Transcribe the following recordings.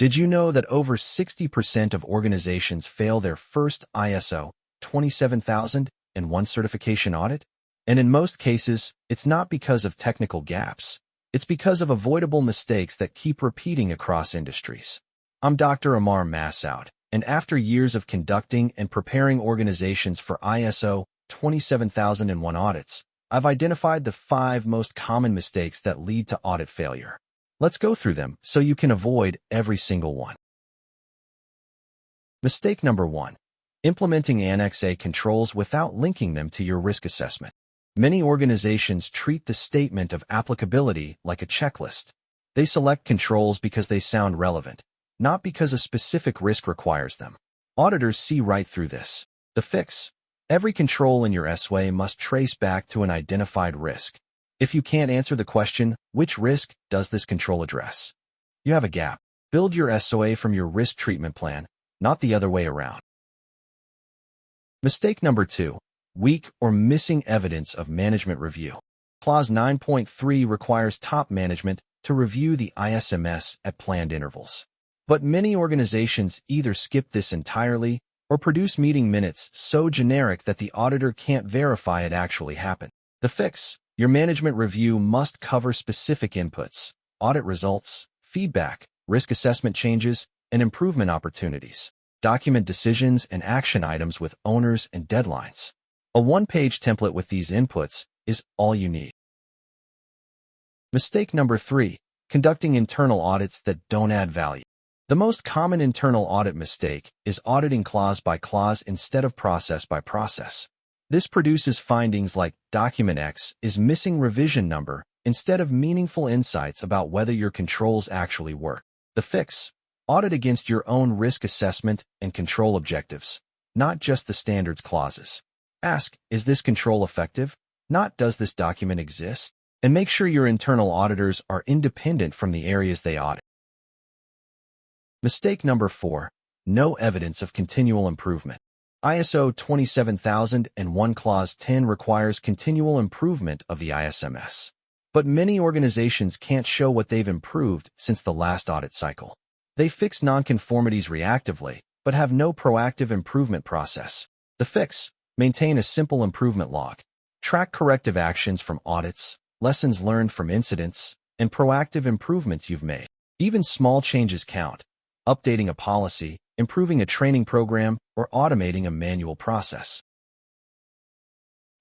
Did you know that over 60% of organizations fail their first ISO 27001 certification audit? And in most cases, it's not because of technical gaps. It's because of avoidable mistakes that keep repeating across industries. I'm Dr. Amar Massoud, and after years of conducting and preparing organizations for ISO 27001 audits, I've identified the 5 most common mistakes that lead to audit failure. Let's go through them so you can avoid every single one. Mistake number 1. Implementing Annex A controls without linking them to your risk assessment. Many organizations treat the statement of applicability like a checklist. They select controls because they sound relevant, not because a specific risk requires them. Auditors see right through this. The fix: every control in your SOA must trace back to an identified risk. If you can't answer the question, which risk does this control address? You have a gap. Build your SOA from your risk treatment plan, not the other way around. Mistake number 2. Weak or missing evidence of management review. Clause 9.3 requires top management to review the ISMS at planned intervals. But many organizations either skip this entirely or produce meeting minutes so generic that the auditor can't verify it actually happened. The fix: your management review must cover specific inputs, audit results, feedback, risk assessment changes, and improvement opportunities. Document decisions and action items with owners and deadlines. A one-page template with these inputs is all you need. Mistake number 3. Conducting internal audits that don't add value. The most common internal audit mistake is auditing clause by clause instead of process by process. This produces findings like document X is missing revision number instead of meaningful insights about whether your controls actually work. The fix: audit against your own risk assessment and control objectives, not just the standards clauses. Ask, is this control effective? Not, does this document exist? And make sure your internal auditors are independent from the areas they audit. Mistake number 4. No evidence of continual improvement. ISO 27001 Clause 10 requires continual improvement of the ISMS. But many organizations can't show what they've improved since the last audit cycle. They fix nonconformities reactively, but have no proactive improvement process. The fix: maintain a simple improvement log. Track corrective actions from audits, lessons learned from incidents, and proactive improvements you've made. Even small changes count. Updating a policy, improving a training program, or automating a manual process.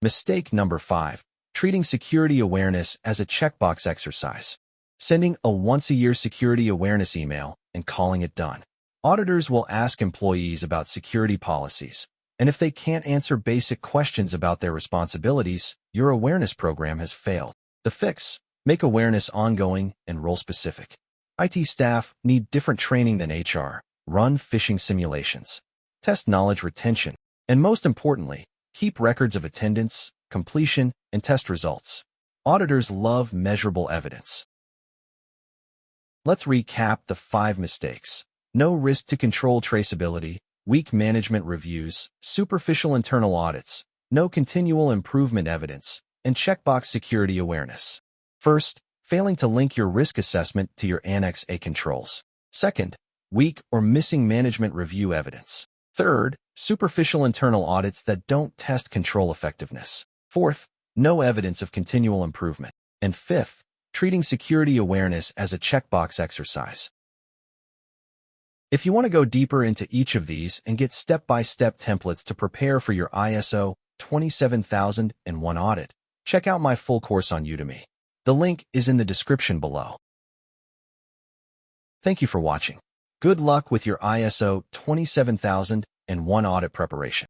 Mistake number 5. Treating security awareness as a checkbox exercise. Sending a once-a-year security awareness email and calling it done. Auditors will ask employees about security policies, and if they can't answer basic questions about their responsibilities, your awareness program has failed. The fix: make awareness ongoing and role-specific. IT staff need different training than HR. Run phishing simulations. Test knowledge retention. And most importantly, keep records of attendance, completion, and test results. Auditors love measurable evidence. Let's recap the 5 mistakes. No risk to control traceability, weak management reviews, superficial internal audits, no continual improvement evidence, and checkbox security awareness. First, failing to link your risk assessment to your Annex A controls. Second, weak or missing management review evidence. Third, superficial internal audits that don't test control effectiveness. Fourth, no evidence of continual improvement. And fifth, treating security awareness as a checkbox exercise. If you want to go deeper into each of these and get step-by-step templates to prepare for your ISO 27001 audit, check out my full course on Udemy. The link is in the description below. Thank you for watching. Good luck with your ISO 27001 audit preparation.